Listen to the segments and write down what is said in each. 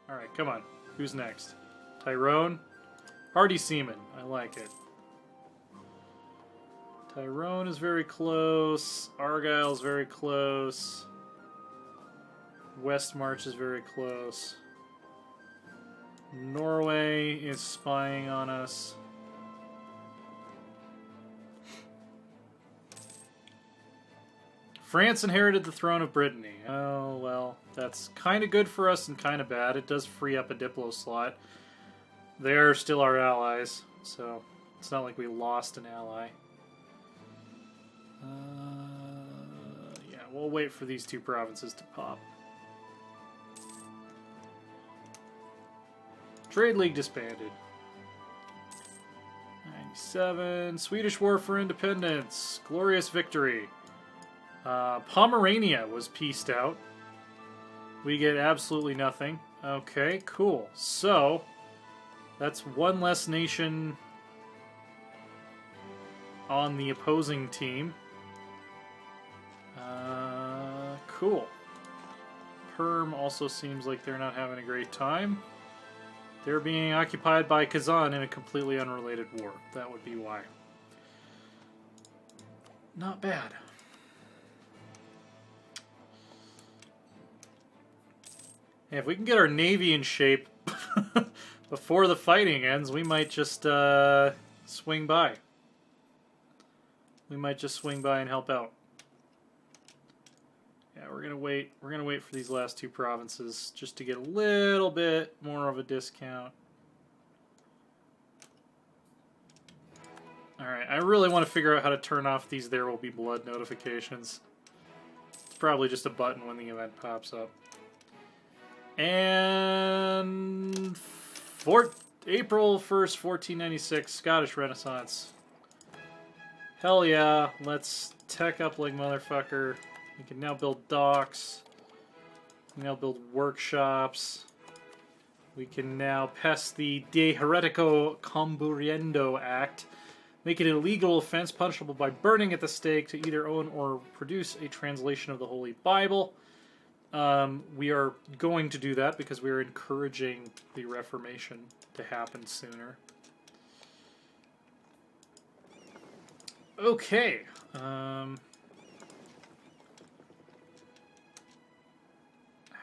Alright, come on. Who's next? Tyrone? Hardy Seaman. I like it. Tyrone is very close. Argyle's very close. Westmarch is very close. Norway is spying on us. France inherited the throne of Britannia. Oh, well, that's kind of good for us and kind of bad. It does free up a Diplo slot. They're still our allies, so it's not like we lost an ally. Yeah, we'll wait for these two provinces to pop. Trade League disbanded. 97. Swedish War for Independence. Glorious victory. Pomerania was pieced out. We get absolutely nothing. Okay, cool. So, that's one less nation on the opposing team. Cool. Perm also seems like they're not having a great time. They're being occupied by Kazan in a completely unrelated war. That would be why. Not bad. Hey, if we can get our navy in shape before the fighting ends, we might just swing by. We might just swing by and help out. Yeah, we're gonna wait. We're gonna wait for these last two provinces just to get a little bit more of a discount. All right, I really want to figure out how to turn off these "There will be blood" notifications. It's probably just a button when the event pops up. And April 1st, 1496, Scottish Renaissance. Hell yeah, let's tech up like motherfucker. We can now build docks. We can now build workshops. We can now pass the De Heretico Comburiendo Act, make it an illegal offense punishable by burning at the stake to either own or produce a translation of the Holy Bible. We are going to do that because we are encouraging the Reformation to happen sooner. Okay.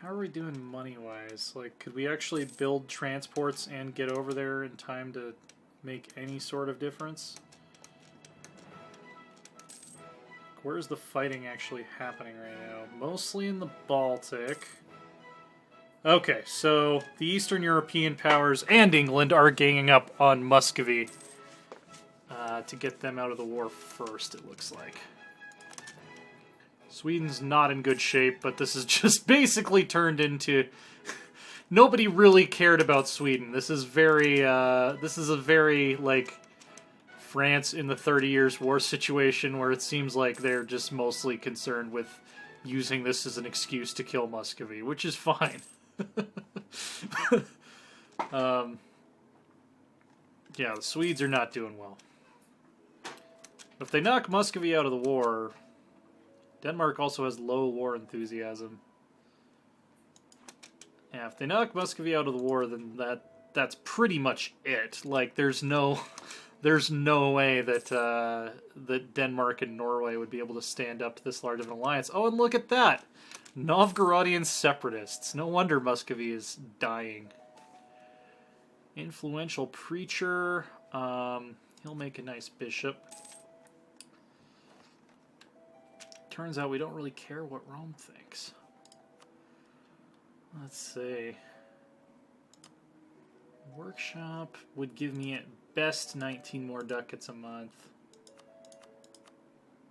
How are we doing money-wise? Like, could we actually build transports and get over there in time to make any sort of difference? Where's the fighting actually happening right now? Mostly in the Baltic. Okay, so the Eastern European powers and England are ganging up on Muscovy to get them out of the war first, it looks like. Sweden's not in good shape, but this is just basically turned into... Nobody really cared about Sweden. This is very, like, France in the 30 Years' War situation where it seems like they're just mostly concerned with using this as an excuse to kill Muscovy, which is fine. Yeah, the Swedes are not doing well. If they knock Muscovy out of the war... Denmark also has low war enthusiasm. Yeah, if they knock Muscovy out of the war, then that's pretty much it. Like, there's no way that that Denmark and Norway would be able to stand up to this large of an alliance. Oh, and look at that! Novgorodian separatists. No wonder Muscovy is dying. Influential preacher. He'll make a nice bishop. Turns out we don't really care what Rome thinks. Let's see. Workshop would give me at best 19 more ducats a month.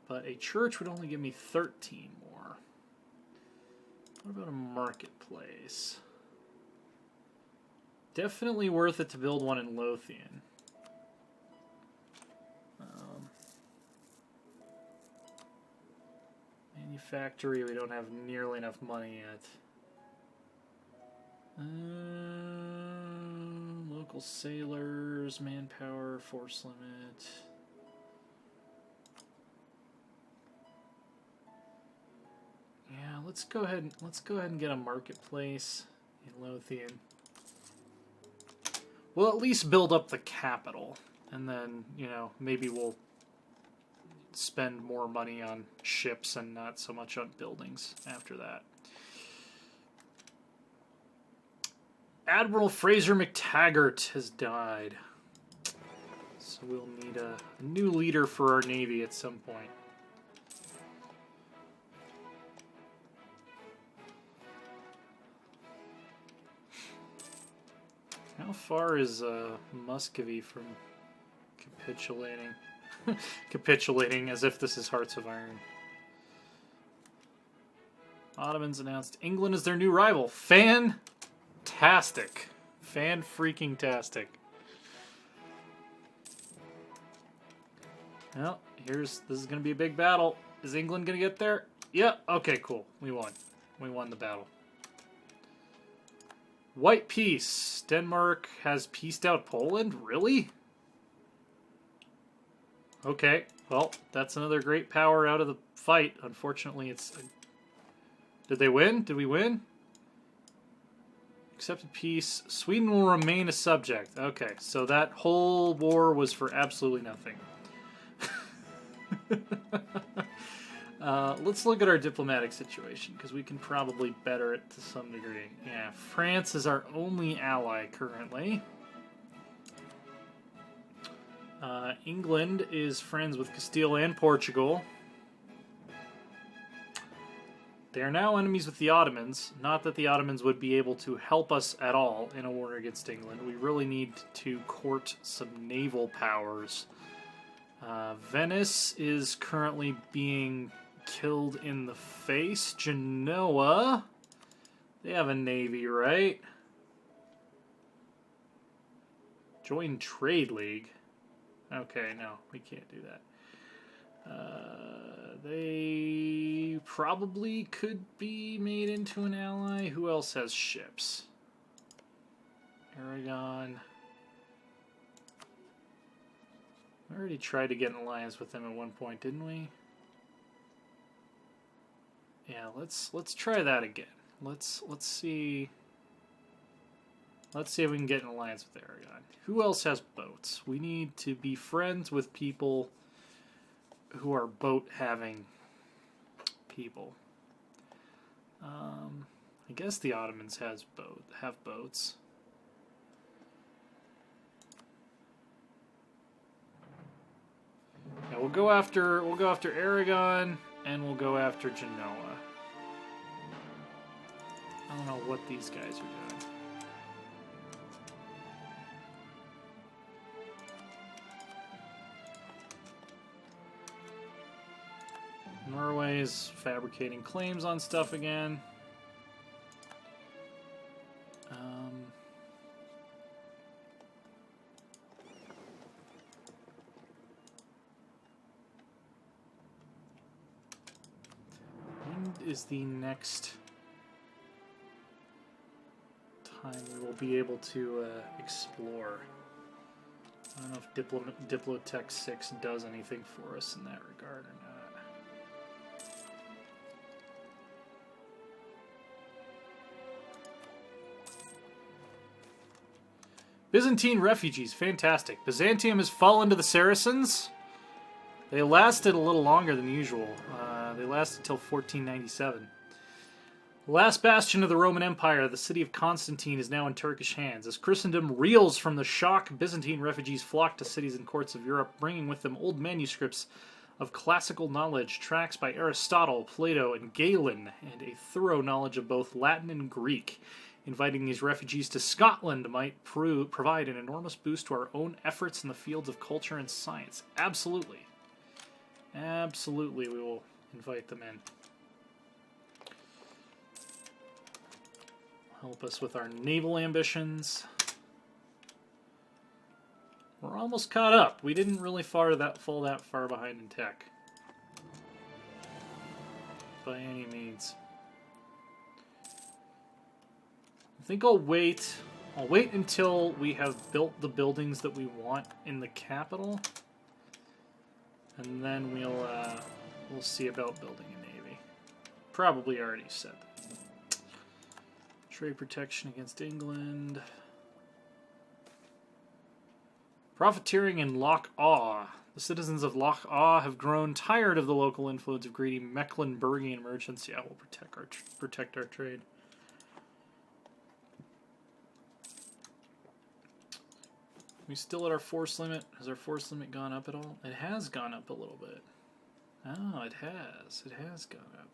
But a church would only give me 13 more. What about a marketplace? Definitely worth it to build one in Lothian. Manufactory, we don't have nearly enough money yet. Local sailors, manpower, force limit. Yeah, let's go ahead and get a marketplace in Lothian. We'll at least build up the capital, and then, you know, maybe we'll spend more money on ships and not so much on buildings after that. Admiral Fraser McTaggart has died. So we'll need a new leader for our Navy at some point. How far is Muscovy from capitulating? Capitulating as if this is Hearts of Iron. Ottomans announced England is their new rival. Fantastic. Fan-freaking-tastic. Well, this is going to be a big battle. Is England going to get there? Yeah, okay, cool. We won. We won the battle. White peace. Denmark has pieced out Poland? Really? Okay, well, that's another great power out of the fight. Unfortunately, it's... Did they win? Did we win? Accepted peace. Sweden will remain a subject. Okay, so that whole war was for absolutely nothing. Let's look at our diplomatic situation, because we can probably better it to some degree. Yeah, France is our only ally currently. England is friends with Castile and Portugal. They are now enemies with the Ottomans. Not that the Ottomans would be able to help us at all in a war against England. We really need to court some naval powers. Venice is currently being killed in the face. Genoa, they have a navy, right? Join Trade League. Okay, no, we can't do that. They probably could be made into an ally. Who else has ships? Aragon. We already tried to get an alliance with them at one point, didn't we? Yeah, let's try that again. Let's see. Let's see if we can get an alliance with Aragon. Who else has boats? We need to be friends with people who are boat-having people. I guess the Ottomans have boats. Yeah, we'll go after Aragon, and we'll go after Genoa. I don't know what these guys are doing. Norway is fabricating claims on stuff again. When is the next time we will be able to explore? I don't know if Diplotech 6 does anything for us in that regard or not. Byzantine refugees, fantastic. Byzantium has fallen to the Saracens. They lasted a little longer than usual. They lasted until 1497. The last bastion of the Roman Empire, the city of Constantine, is now in Turkish hands. As Christendom reels from the shock, Byzantine refugees flock to cities and courts of Europe, bringing with them old manuscripts of classical knowledge, tracts by Aristotle, Plato, and Galen, and a thorough knowledge of both Latin and Greek. Inviting these refugees to Scotland might provide an enormous boost to our own efforts in the fields of culture and science. Absolutely. Absolutely, we will invite them in. Help us with our naval ambitions. We're almost caught up. We didn't really fall that far behind in tech. By any means. I think I'll wait. I'll wait until we have built the buildings that we want in the capital, and then we'll see about building a navy. Probably already said that. Trade protection against England. Profiteering in Loch Awe. The citizens of Loch Awe have grown tired of the local influence of greedy Mecklenburgian merchants. Yeah, we'll protect our trade. We still at our force limit? Has our force limit gone up at all? It has gone up a little bit. Oh, it has. It has gone up.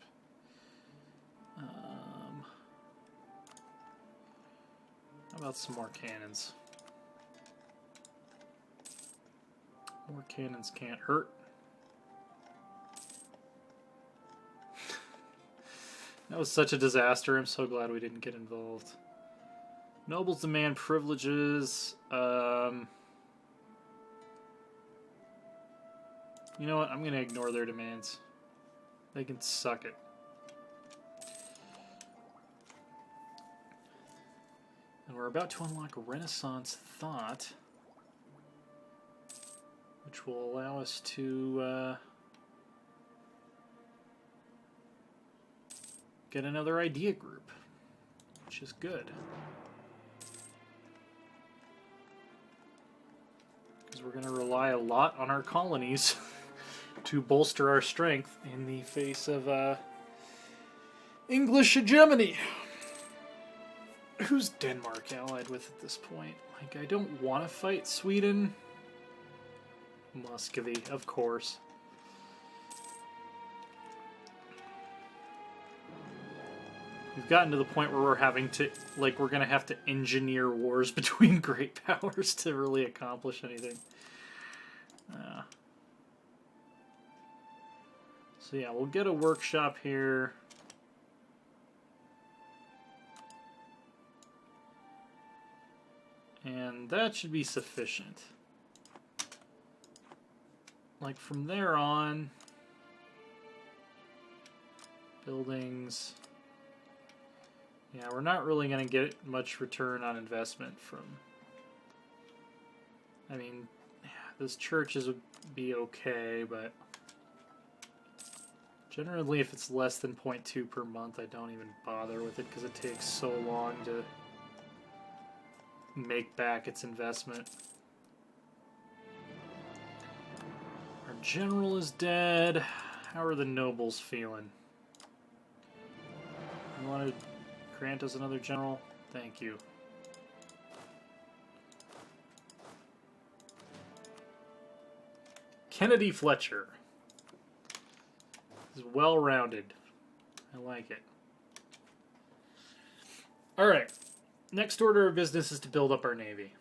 How about some more cannons? More cannons can't hurt. That was such a disaster. I'm so glad we didn't get involved. Nobles demand privileges. You know what? I'm going to ignore their demands. They can suck it. And we're about to unlock Renaissance Thought, which will allow us to get another idea group, which is good. Because we're going to rely a lot on our colonies to bolster our strength in the face of English hegemony. Who's Denmark allied with at this point? Like, I don't want to fight Sweden. Muscovy, of course. We've gotten to the point where we're having to, like, we're going to have to engineer wars between great powers to really accomplish anything. So yeah, we'll get a workshop here. And that should be sufficient. Like, from there on, buildings. Yeah, we're not really going to get much return on investment from... I mean, this churches would be okay, but... generally, if it's less than 0.2 per month, I don't even bother with it because it takes so long to make back its investment. Our general is dead. How are the nobles feeling? You want to grant us another general? Thank you. Kennedy Fletcher is well-rounded. I like it. Alright. Next order of business is to build up our navy.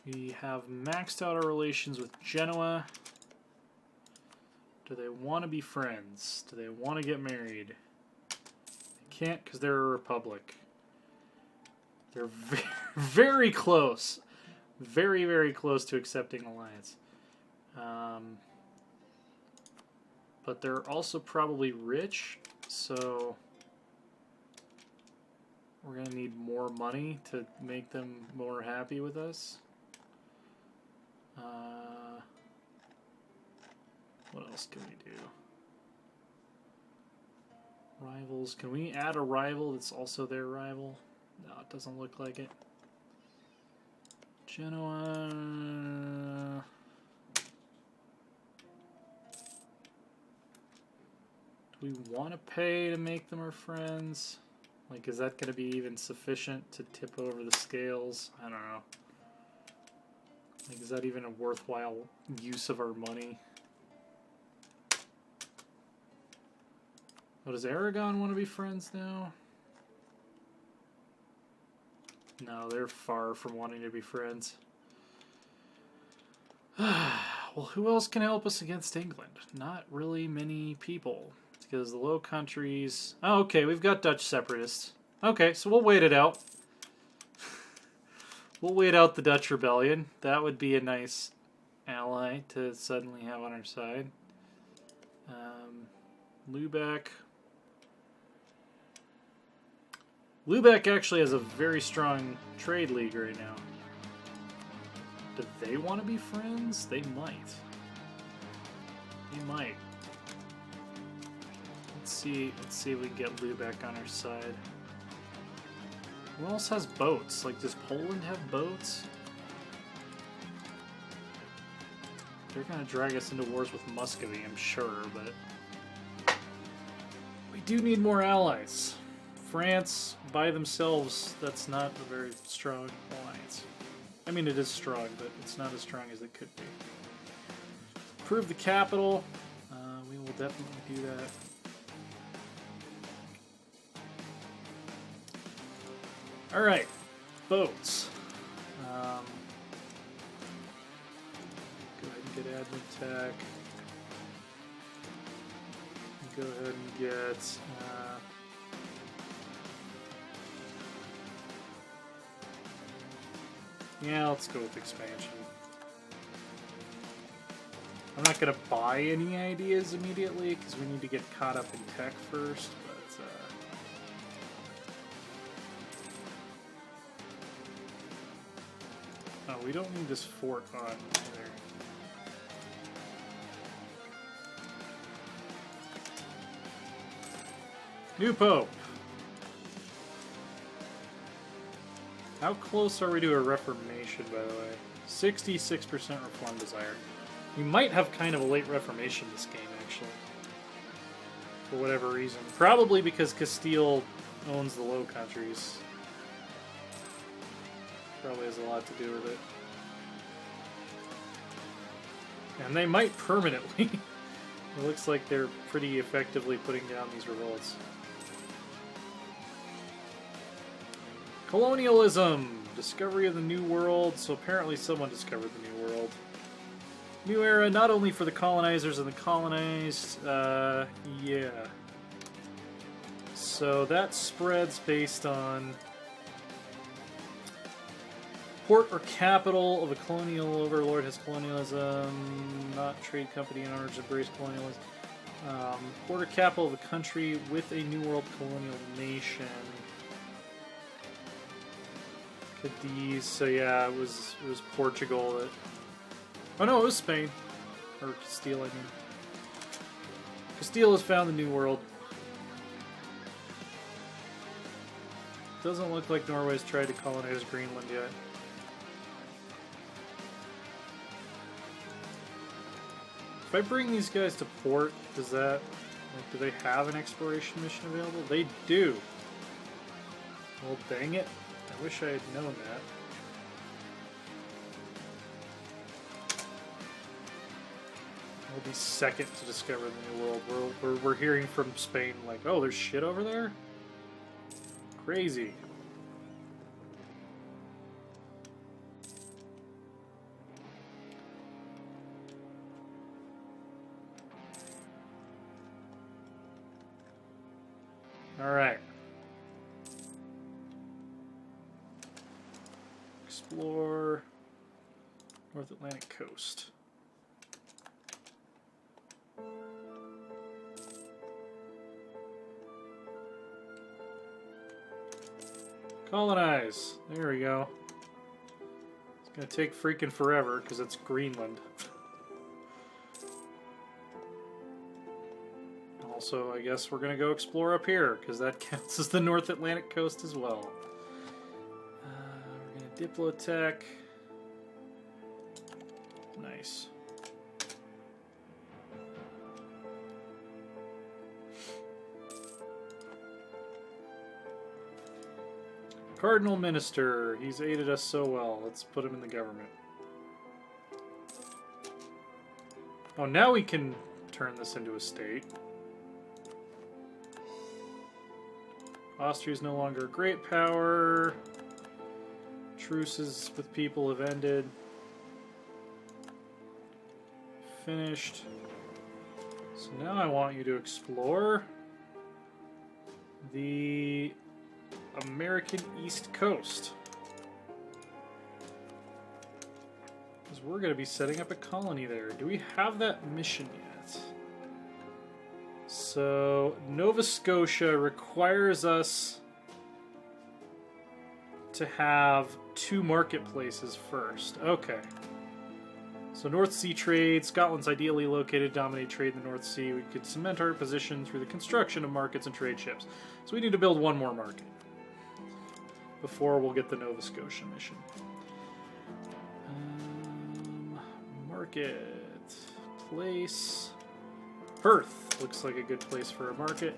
We have maxed out our relations with Genoa. Do they want to be friends? Do they want to get married? They can't because they're a republic. They're very close. Very, very close to accepting alliance. But they're also probably rich, so we're going to need more money to make them more happy with us. What else can we do? Rivals. Can we add a rival that's also their rival? No, it doesn't look like it. Genoa. Do we want to pay to make them our friends? Like, is that going to be even sufficient to tip over the scales? I don't know. Like, is that even a worthwhile use of our money? Oh, does Aragon want to be friends now? No, they're far from wanting to be friends. Well, who else can help us against England? Not really many people. Because the Low Countries... Oh, okay, we've got Dutch separatists. Okay, so we'll wait it out. We'll wait out the Dutch rebellion. That would be a nice ally to suddenly have on our side. Lubeck. Lubeck actually has a very strong trade league right now. Do they want to be friends? They might. They might. Let's see if we can get Lubeck on our side. Who else has boats? Like, does Poland have boats? They're gonna drag us into wars with Muscovy, I'm sure, but we do need more allies. France, by themselves, that's not a very strong alliance. I mean, it is strong, but it's not as strong as it could be. Improve the capital. We will definitely do that. Alright, boats. Go ahead and get admin tech. Go ahead and get... yeah, let's go with expansion. I'm not going to buy any ideas immediately, because we need to get caught up in tech first, but... oh, we don't need this fort on either. New Pope! How close are we to a reformation, by the way? 66% reform desire. We might have kind of a late reformation this game, actually. For whatever reason. Probably because Castile owns the Low Countries. Probably has a lot to do with it. And they might permanently. It looks like they're pretty effectively putting down these revolts. Colonialism! Discovery of the New World. So apparently someone discovered the New World. New era, not only for the colonizers and the colonized. Yeah. So that spreads based on port or capital of a colonial overlord has colonialism, not trade company in order to embrace colonialism. Port or capital of a country with a New World colonial nation. Cadiz, so yeah, it was Portugal that... oh no, it was Spain. Or Castile, I mean. Castile has found the New World. Doesn't look like Norway's tried to colonize Greenland yet. If I bring these guys to port, does that... like, do they have an exploration mission available? They do! Well, dang it. I wish I had known that. We'll be second to discover the New World. We're hearing from Spain like, oh, there's shit over there? Crazy. Alright. Explore North Atlantic coast. Colonize. There we go. It's gonna take freaking forever because it's Greenland. Also, I guess we're gonna go explore up here because that counts as the North Atlantic coast as well. We're gonna Diplotech. Nice. Cardinal Minister. He's aided us so well. Let's put him in the government. Oh, now we can turn this into a state. Austria is no longer a great power. Truces with people have ended. Finished. So now I want you to explore the American East Coast. Because we're going to be setting up a colony there. Do we have that mission yet? So, Nova Scotia requires us to have 2 marketplaces first. Okay. So North Sea trade. Scotland's ideally located to dominate trade in the North Sea. We could cement our position through the construction of markets and trade ships. So we need to build one more market. before we'll get the Nova Scotia mission. Market. Place. Perth. Looks like a good place for a market.